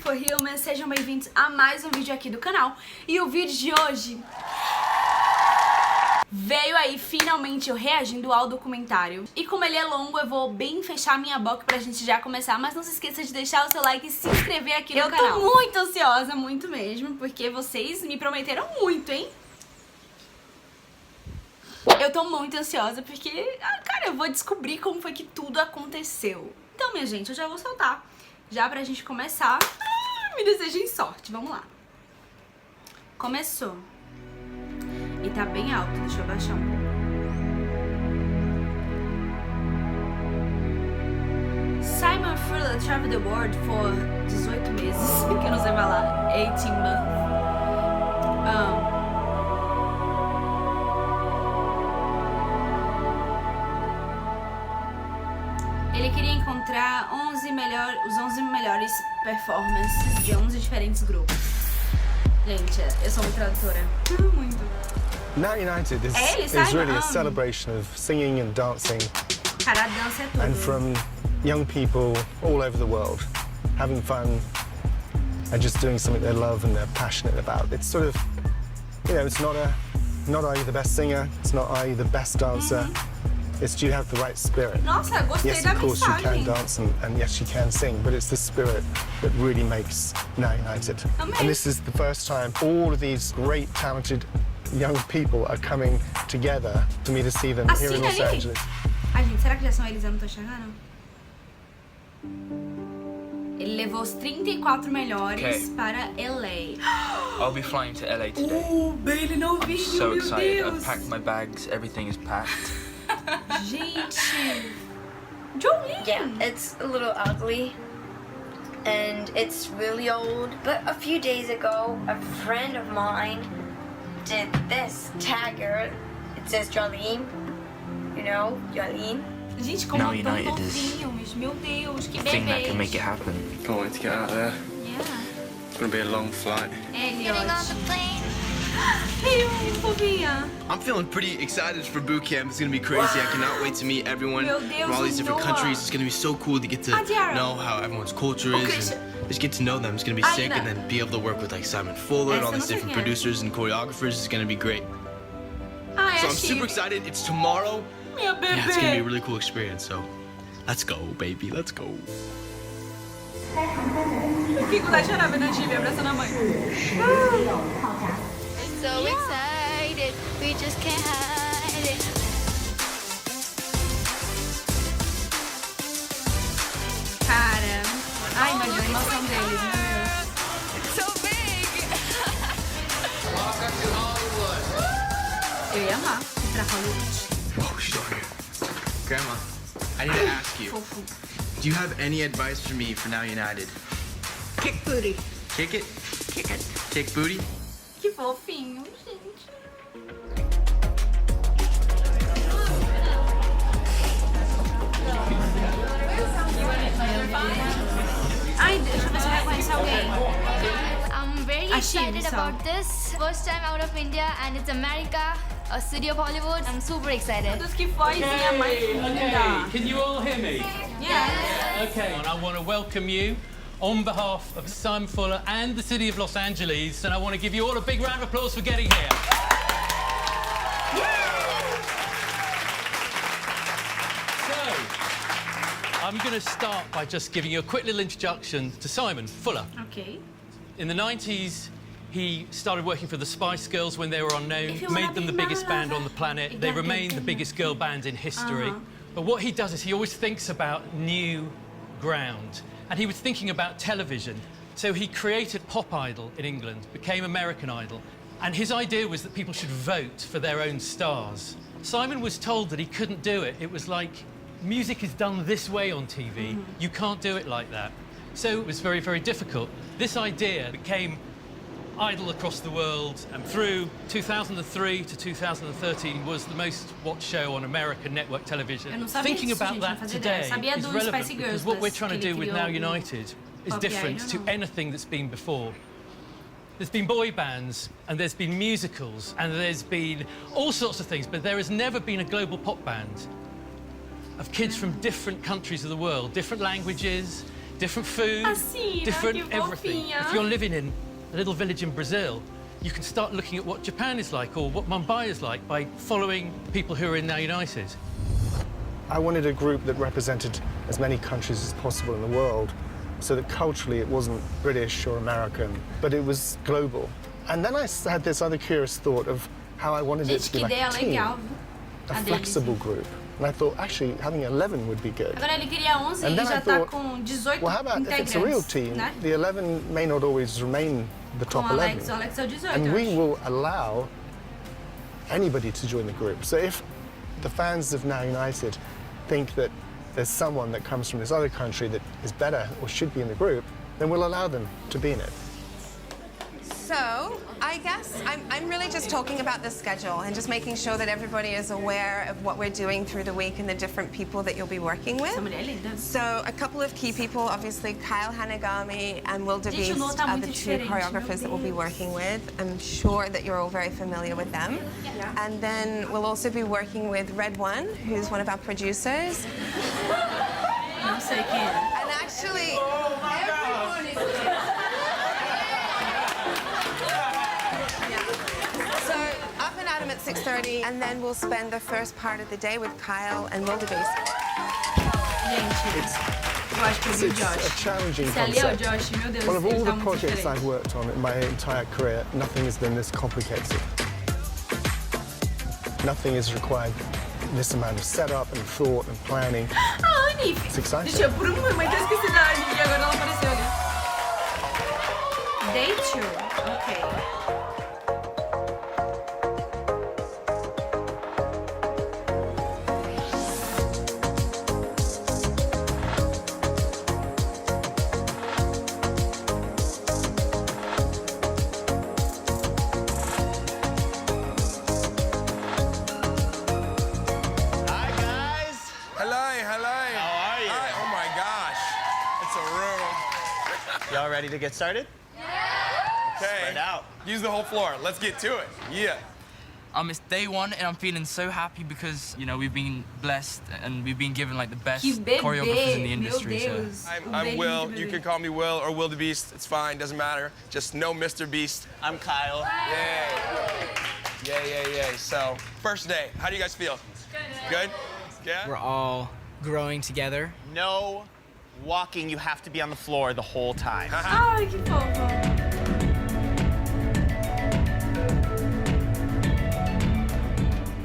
for Humans, sejam bem-vindos a mais um vídeo aqui do canal. E o vídeo de hoje veio aí finalmente eu reagindo ao documentário. E como ele é longo, eu vou bem fechar minha boca pra gente já começar. Mas não se esqueça de deixar o seu like e se inscrever aqui no canal. Eu tô muito ansiosa, muito mesmo, porque vocês me prometeram muito, hein? Eu tô muito ansiosa porque, cara, eu vou descobrir como foi que tudo aconteceu. Então, minha gente, eu já vou soltar. Já pra gente começar, me desejem sorte, vamos lá. Começou. E tá bem alto, deixa eu baixar um pouco. Simon Furler traveled the world for 18 meses, que eu não sei falar, 18 months. Ele queria encontrar os 11 melhores performances de 11 diferentes grupos. Gente, eu sou uma tradutora. Muito. Now United is really a celebration of singing and dancing. Cara, a dança é tudo. And from young people all over the world having fun and just doing something they love and they're passionate about. It's sort of, you know, it's not are you the best singer, it's not are you the best dancer. It's do you have the right spirit? Nossa, gostei yes, da of course mensagem. you can dance and yes, you can sing, but it's the spirit that really makes Now United. Amazing. And this is the first time all of these great, talented young people are coming together for me to see them here in Los Angeles. Ai, gente, será que já são eles? Eu não tô enxergando. Ele levou os 34 melhores para LA. I'll be flying to LA today. BAILA no vídeo, So meu excited. Deus. I've packed my bags, everything is packed. Gente, Jolene. Yeah, it's a little ugly and it's really old. But a few days ago, a friend of mine did this tagger. It says Jolene, you know, Jolene. Gente, como Now tão United is novinhos, meu Deus, que Thing that bebês. can make it happen. Can't wait to get out there. Yeah. It's gonna be a long flight. Elliot. Ei, fofinha. I'm feeling pretty excited for boot camp. It's gonna be crazy. I cannot wait to meet everyone Meu Deus, from all these different Noah. countries. It's gonna be so cool to get to know how everyone's culture is and just get to know them. It's gonna be sick, and then be able to work with like Simon Fuller and all these different producers and choreographers. It's gonna be great. Ai, So I'm super excited. It's tomorrow. Meu bebê. Yeah, it's gonna be a really cool experience. So let's go, baby. Let's go. Eu fico lá chorando vendo a Gívia abraçando a mãe. So excited, we just can't hide it. Cara, ai, imagina a emoção deles, meu Deus. It's so big. Eu ia amar ir pra Hollywood. Oh, she's over here. Grandma, I need to ask you. Fofo. Do you have any advice for me for Now United? Kick booty. Kick it? Kick it. Kick booty? Que fofinho, gente. Ai, deixa eu ver se eu reconheço alguém. I'm very excited so. about this. First time out of India and it's America, a city of Hollywood. I'm super excited. Deus, que vozinha mais linda. Can you all hear me? Yeah. Okay. And I want to welcome you on behalf of Simon Fuller and the City of Los Angeles, and I want to give you all a big round of applause for getting here. So, I'm going to start by just giving you a quick little introduction to Simon Fuller. Ok. In the 90s, he started working for the Spice Girls when they were unknown, If you made wanna them be the biggest my band lover, on the planet. you They gotta remain get the to biggest girl band in history. Uh-huh. But what he does is he always thinks about new ground. And he was thinking about television. So he created Pop Idol in England, became American Idol. And his idea was that people should vote for their own stars. Simon was told that he couldn't do it. It was like, music is done this way on TV. You can't do it like that. So it was very, very difficult. This idea became Idol across the world, and through 2003 to 2013 was the most watched show on American network television. Eu não sabia Thinking disso, about gente, that não fazia ideia. today Sabia is dos relevant Spice Girls, because what we're mas trying to que ele do with criou Now o United is Pop different Idol, to não. anything that's been before. There's been boy bands, and there's been musicals, and there's been all sorts of things, but there has never been a global pop band of kids from different countries of the world, different languages, different food, different everything. If you're living in a little village in Brazil, you can start looking at what Japan is like or what Mumbai is like by following people who are in Now United. I wanted a group that represented as many countries as possible in the world, so that culturally it wasn't British or American, but it was global. And then I had this other curious thought of how I wanted it to be like a team, a flexible group. And I thought, actually, having 11 would be good. Agora ele queria 11 and e then já I thought, com 18 well, how about if it's a real team, né? the 11 may not always remain the top 11. Alex é o 18, And we will allow anybody to join the group. So if the fans of Now United think that there's someone that comes from this other country that is better or should be in the group, then we'll allow them to be in it. So, I guess I'm really just talking about the schedule and just making sure that everybody is aware of what we're doing through the week and the different people that you'll be working with. So, a couple of key people, obviously Kyle Hanagami and Wildebeest are the two choreographers that we'll be working with. I'm sure that you're all very familiar with them. And then we'll also be working with Red One, who's one of our producers. Não sei quem é. And actually, at 6:30, and then we'll spend the first part of the day with Kyle and Wildebeest. It's a challenging concept. Well, of all the projects I've worked on in my entire career, nothing has been this complicated. Nothing has required this amount of setup and thought and planning. It's exciting. Deixa eu por um momento eu esqueci da Annie e agora ela apareceu ali. Day 2, ok. Y'all ready to get started? Yeah! Okay. Spread out. Use the whole floor. Let's get to it. Yeah. It's day 1 and I'm feeling so happy because, you know, we've been blessed and we've been given like the best choreographers in the industry. So. I'm Will. You can call me Will or Wildebeest. It's fine. Doesn't matter. Just no Mr. Beast. I'm Kyle. Yay. So, first day. How do you guys feel? Good. Yeah? We're all growing together. No walking, you have to be on the floor the whole time. Ai, que fofo.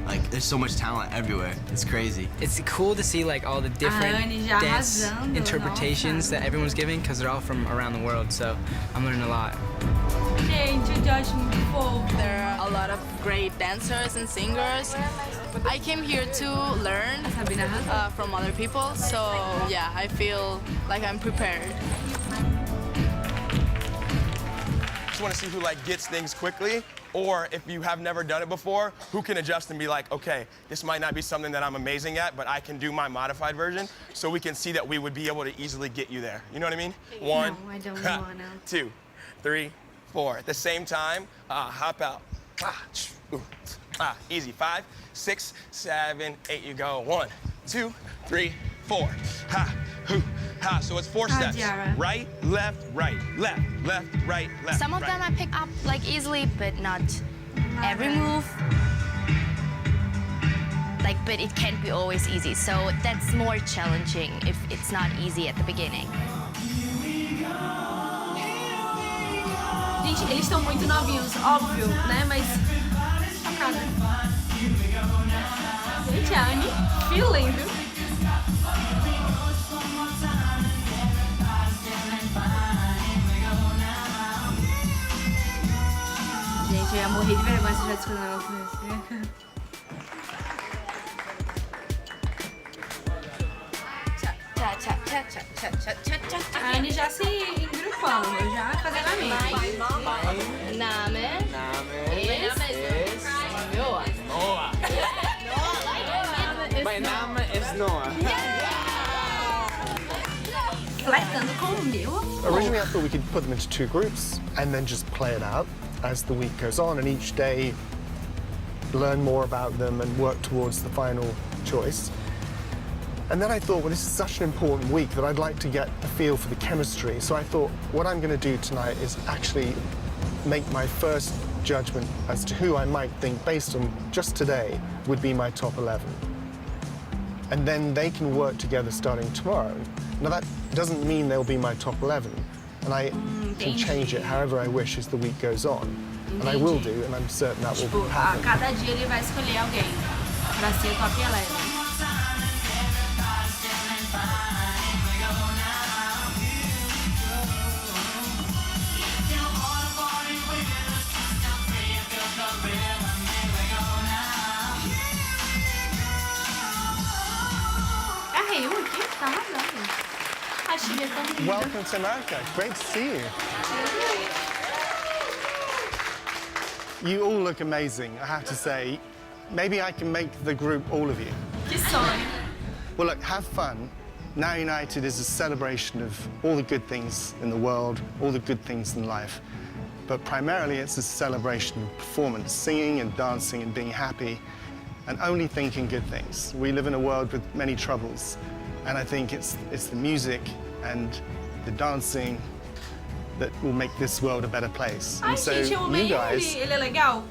Like, there's so much talent everywhere. It's crazy. It's cool to see like all the different dance interpretations that everyone's giving because they're all from around the world. So I'm learning a lot. Gente, o Josh é muito fofo. There are a lot of great dancers and singers. I came here to learn from other people, so yeah, I feel like I'm prepared. Just want to see who like gets things quickly, or if you have never done it before, who can adjust and be like, okay, this might not be something that I'm amazing at, but I can do my modified version, so we can see that we would be able to easily get you there. You know what I mean? 1, no, I don't wanna. 2, 3, 4. At the same time, hop out. Easy. 5, 6, 7, 8. You go. 1, 2, 3, 4. Ha, hoo, ha. So it's 4 steps. Right, left, right, left, right, left. Some of them I pick up like easily, but not every move. Like, but it can't be always easy. So that's more challenging if it's not easy at the beginning. Gente, eles estão muito novinhos, óbvio, né? Mas chocada. Gente, a Annie, feeling, viu? Gente, eu ia morrer de vergonha se eu já descobri um negócio desse. A Annie já se engrupando, já fazendo a mente. Name is Noah. My name is Noah. Flertando com o meu amor. Originally, I thought we could put them into 2 groups and then just play it out as the week goes on, and each day learn more about them and work towards the final choice. And then I thought, well, this is such an important week that I'd like to get a feel for the chemistry. So I thought, what I'm going to do tonight is actually make my first judgment as to who I might think, based on just today, would be my top 11. And then they can work together starting tomorrow. Now, that doesn't mean they'll be my top 11. And I can change it however I wish as the week goes on. And I will do, and I'm certain that will happen. Cada dia ele vai escolher alguém para ser top 11. Welcome to America. Great to see you. You all look amazing, I have to say. Maybe I can make the group all of you. Que sonho. Well, look, have fun. Now United is a celebration of all the good things in the world, all the good things in life. But primarily, it's a celebration of performance, singing and dancing and being happy, and only thinking good things. We live in a world with many troubles. And I think it's the music and the dancing that will make this world a better place. And so you guys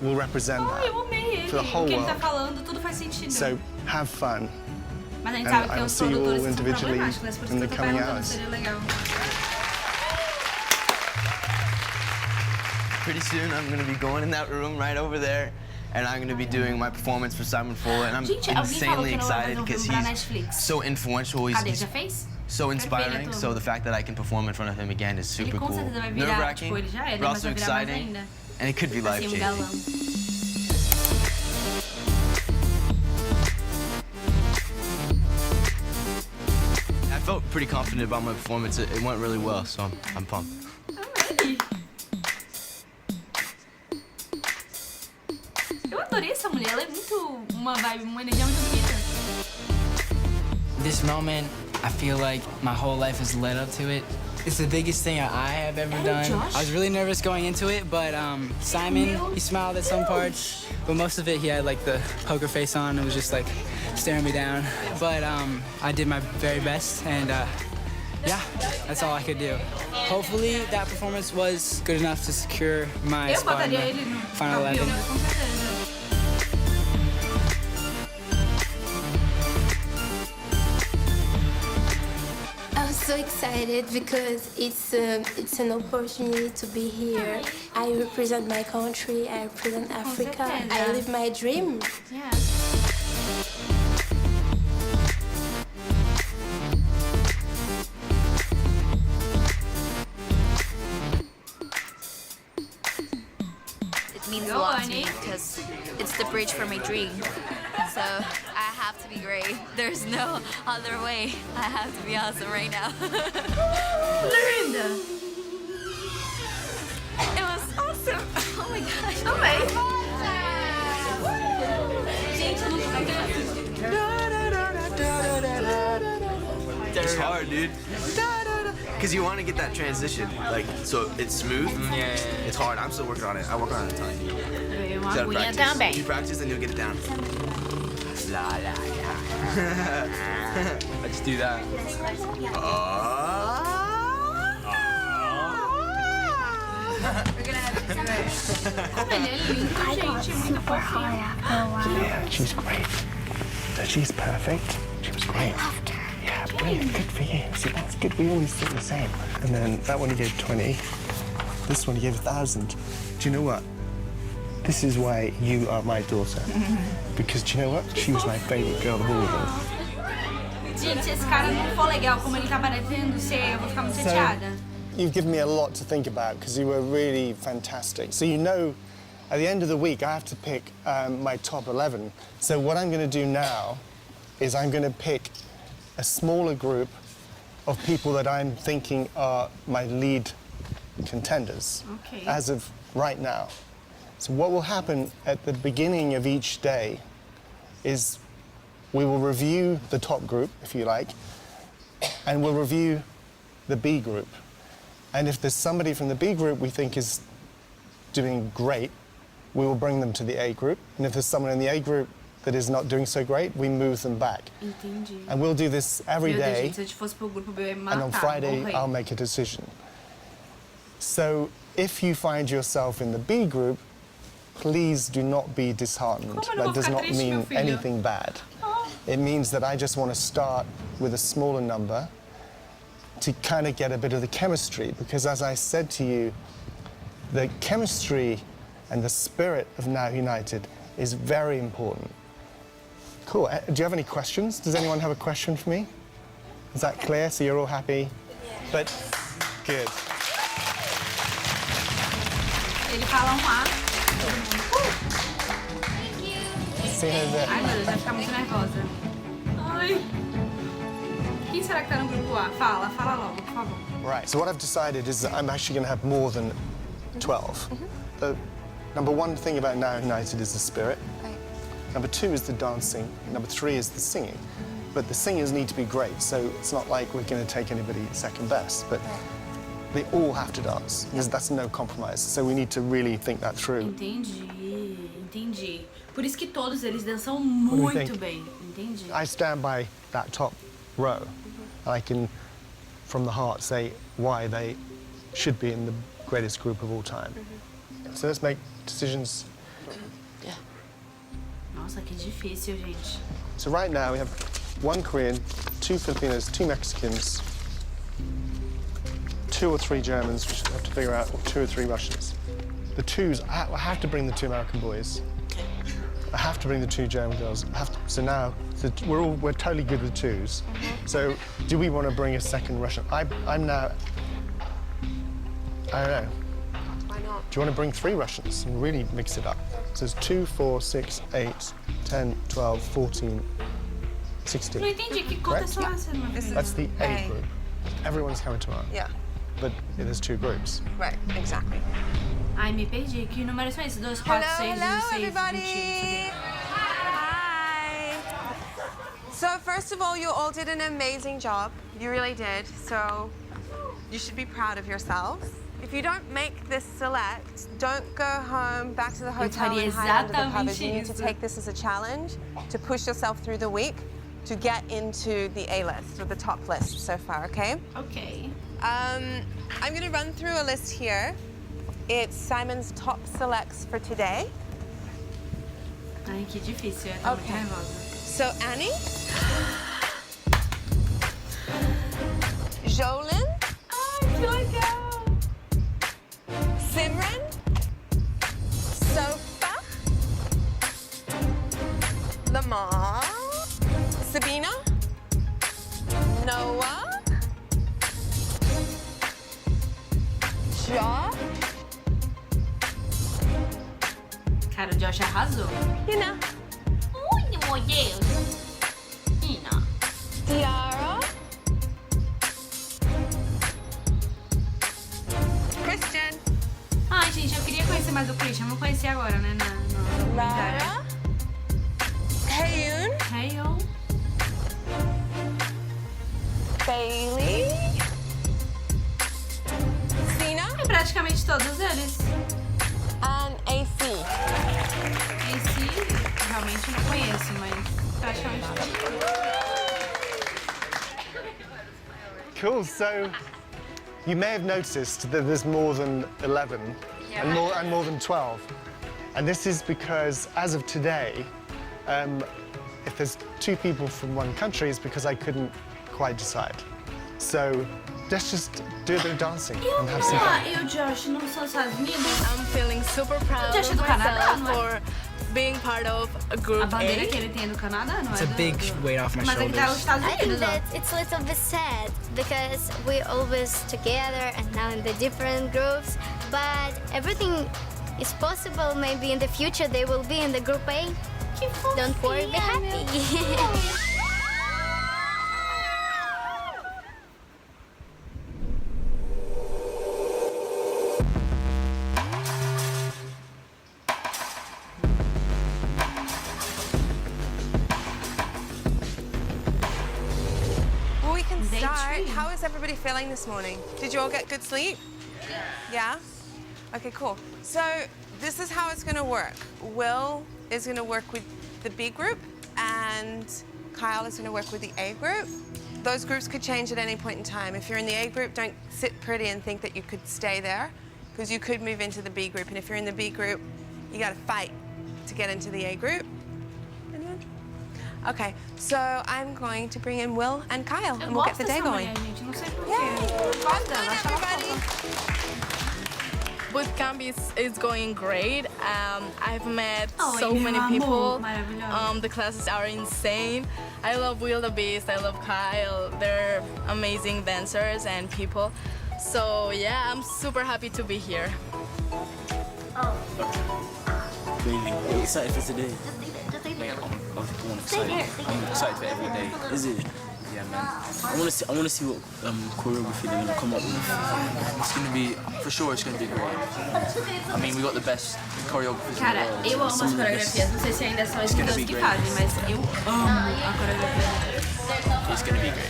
will represent that for the whole world. So have fun. And I will see you all individually in the coming hours. Pretty soon I'm going to be going in that room right over there. And I'm going to be doing my performance for Simon Fuller, and I'm insanely excited because he's so influential. He's so inspiring. So the fact that I can perform in front of him again is super cool. Nerve-wracking, but also exciting, and it could be life-changing. I felt pretty confident about my performance. It went really well, so I'm pumped. Adorei essa mulher, ela é muito uma vibe, uma energia muito bonita. This moment, I feel like my whole life has led up to it. It's the biggest thing I have ever done. Josh. I was really nervous going into it, but Simon, he smiled at some parts, but most of it he had like the poker face on and was just like staring me down. But I did my very best, and yeah, that's all I could do. Hopefully that performance was good enough to secure my spot in the final 11. I'm so excited because it's an opportunity to be here. I represent my country, I represent Africa, I live my dream. Yeah. It means a lot to me because it's the bridge for my dream. So I have to be great. There's no other way. I have to be awesome right now. Linda! It was awesome. Oh my gosh. It's hard, dude. Because you want to get that transition, like, so it's smooth. Yeah. It's hard. I'm still working on it. I work on it all the time. Também. You practice, and you'll get it down. La la la. I just do that. We're gonna have to do it. Yeah, she's great. So she's perfect. She was great. Yeah, brilliant. Good for you. See, that's good. We always think the same. And then that one he gave 20. This one he gave 1,000. Do you know what? This is why you are my daughter. Because do you know what? She was my favorite girl of all of them. Gente, esse cara não for legal como ele tá parecendo ser, eu vou ficar muito chateada. You've given me a lot to think about because you were really fantastic. So you know, at the end of the week, I have to pick my top 11. So what I'm going to do now is I'm going to pick a smaller group of people that I'm thinking are my lead contenders as of right now. So what will happen at the beginning of each day is we will review the top group, if you like, and we'll review the B group. And if there's somebody from the B group we think is doing great, we will bring them to the A group. And if there's someone in the A group that is not doing so great, we move them back. Entendi. And we'll do this every day. Se a gente fosse pro grupo, eu ia me matar, and on Friday, morrer. I'll make a decision. So if you find yourself in the B group, please do not be disheartened. That does not mean anything bad. It means that I just want to start with a smaller number to kind of get a bit of the chemistry, because as I said to you, the chemistry and the spirit of Now United is very important. Cool. Do you have any questions? Does anyone have a question for me? Is that clear? So you're all happy? But good. Ele fala A. Ai, meu Deus, vai ficar muito nervosa. Ai. Quem será que tá no grupo A? Fala logo, por favor. Right, so what I've decided is that I'm actually going to have more than 12. The number one thing about Now United is the spirit. Right. Number two is the dancing. Number three is the singing. But the singers need to be great, so it's not like we're going to take anybody second best, but they all have to dance. That's no compromise, so we need to really think that through. Entendi. Por isso que todos eles dançam muito bem. Entendi. I stand by that top row, and I can, from the heart, say why they should be in the greatest group of all time. So let's make decisions. Yeah. Nossa, que difícil, gente. So right now we have 1 Korean, 2 Filipinos, 2 Mexicans, 2 or 3 Germans, which I have to figure out, or 2 or 3 Russians. The twos, I have to bring the 2 American boys. I have to bring the 2 German girls. So now we're totally good with twos. So do we want to bring a second Russian? I'm now. I don't know. Why not? Do you want to bring 3 Russians and really mix it up? So there's 2, 4, 6, 8, 10, 12, 14, 16. Não entendi que conta são essas, meu filho. That's the A group. Everyone's coming tomorrow. Yeah. But there's 2 groups. Right, exactly. Ai, me perdi. Que números são esses? 2, 4, 6, 16, 20. Hi. So first of all, you all did an amazing job. You really did. So you should be proud of yourselves. If you don't make this select, don't go home, back to the hotel and hide under the covers. You need to take this as a challenge to push yourself through the week to get into the A list, or the top list so far, okay? Okay. I'm going to run through a list here. It's Simon's top selects for today. Ai, que difícil. Eu tô muito nervosa. So, Annie. Jolyn. Ai, que legal. Simran. Sofa. Lamar. Sabina. Noah. Josh. Cara, o Josh arrasou. Ina. Ui, meu Deus. Ina. Tiara. Christian. Ai, gente, eu queria conhecer mais o Christian. Vou conhecer agora, né? No Lara. Heyun. Heyun. Bailey. Sina. É praticamente todos eles. And AC. AC, realmente não conheço, mas praticamente todos. Cool. So you may have noticed that there's more than 11 and more than 12. And this is because, as of today, if there's 2 people from one country, it's because I couldn't quite decide. So let's just do a bit of dancing and have some fun. E o Josh não são Estados Unidos? I'm feeling super proud Josh é of do Canadá, myself não é? for being part of a group A bandeira A. que ele tem é do Canadá, não é? It's a big weight off my Mas ele tá nos shoulders. Estados I think Unidos, ó. that it's a little bit sad because we're always together and now in the different groups, but everything is possible. Maybe in the future they will be in the group A. Don't worry, be happy. Well, we can start. How is everybody feeling this morning? Did you all get good sleep? Yeah? Okay, cool. So this is how it's going to work. Will is going to work with the B group, and Kyle is going to work with the A group. Those groups could change at any point in time. If you're in the A group, don't sit pretty and think that you could stay there, because you could move into the B group. And if you're in the B group, you got to fight to get into the A group. Anyone? Okay, so I'm going to bring in Will and Kyle, and we'll get the day going. Yay! Well done, everybody. Bootcamp is going great. I've met so many people. The classes are insane. I love Will the Beast, I love Kyle. They're amazing dancers and people. So yeah, I'm super happy to be here. Really, are you excited for today? I'm excited for every day. Is it? Yeah, man. I want to see what choreography they're gonna come up with. It's gonna be, for sure, it's gonna be great. I mean, we got the best choreographers. Cara, eu amo as coreografias. Não sei se ainda são as pessoas que fazem, mas eu amo a coreografia. It's gonna be great.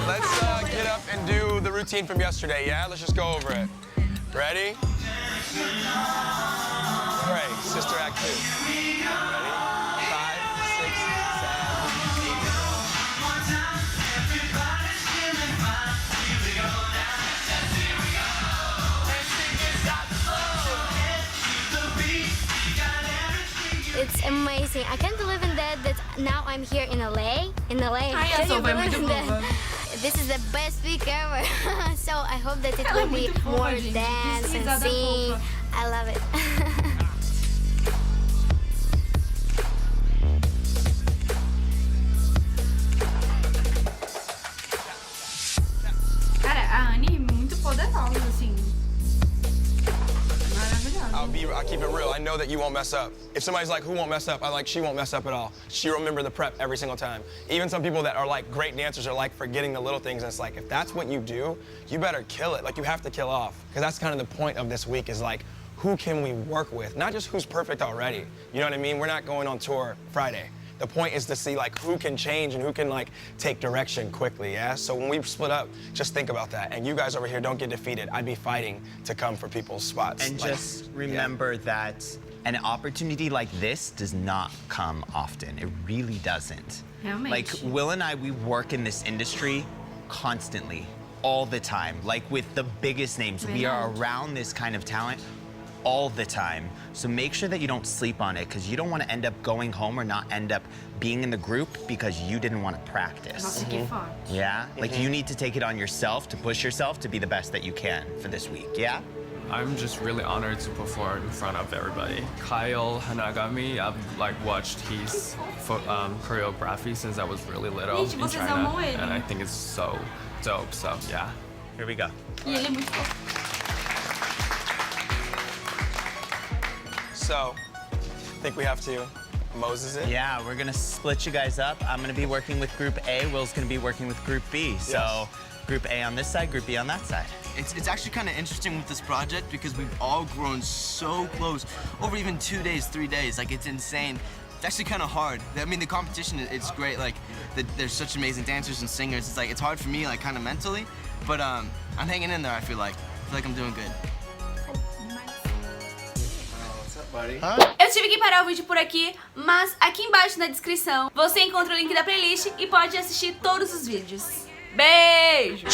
Let's get up and do the routine from yesterday. Yeah, let's just go over it. Ready? Great. Sister Act 2. Ready? 5, 6, 7, 8. It's amazing. I can't believe in that now I'm here in LA. Can you believe in that? This is the best week ever. So I hope that it will be more dance and sing. I love it. Cara, a Annie é muito poderosa, assim. I'll keep it real. I know that you won't mess up. If somebody's like, who won't mess up? I like, she won't mess up at all. She'll remember the prep every single time. Even some people that are like great dancers are like forgetting the little things. And it's like, if that's what you do, you better kill it. Like, you have to kill off. Because that's kind of the point of this week is like, who can we work with? Not just who's perfect already. You know what I mean? We're not going on tour Friday. The point is to see like who can change and who can like take direction quickly, yeah? So when we split up, just think about that. And you guys over here, don't get defeated. I'd be fighting to come for people's spots. And like, just remember that an opportunity like this does not come often. It really doesn't. Like Will and I, we work in this industry constantly, all the time. Like with the biggest names, we are around this kind of talent all the time. So make sure that you don't sleep on it, because you don't want to end up going home or not end up being in the group because you didn't want to practice. Yeah? Like you need to take it on yourself to push yourself to be the best that you can for this week, yeah? I'm just really honored to perform in front of everybody. Kyle Hanagami, I've like watched his choreography since I was really little in China, and I think it's so dope, so yeah. Here we go. So, I think we have to Moses it. Yeah, we're gonna split you guys up. I'm gonna be working with Group A. Will's gonna be working with Group B. So, Group A on this side, Group B on that side. It's actually kind of interesting with this project because we've all grown so close over even 2 days, 3 days. Like, it's insane. It's actually kind of hard. I mean, the competition, it's great. Like, there's such amazing dancers and singers. It's like, it's hard for me, like, kind of mentally. But I'm hanging in there, I feel like. I'm doing good. Eu tive que parar o vídeo por aqui, mas aqui embaixo na descrição você encontra o link da playlist e pode assistir todos os vídeos. Beijo!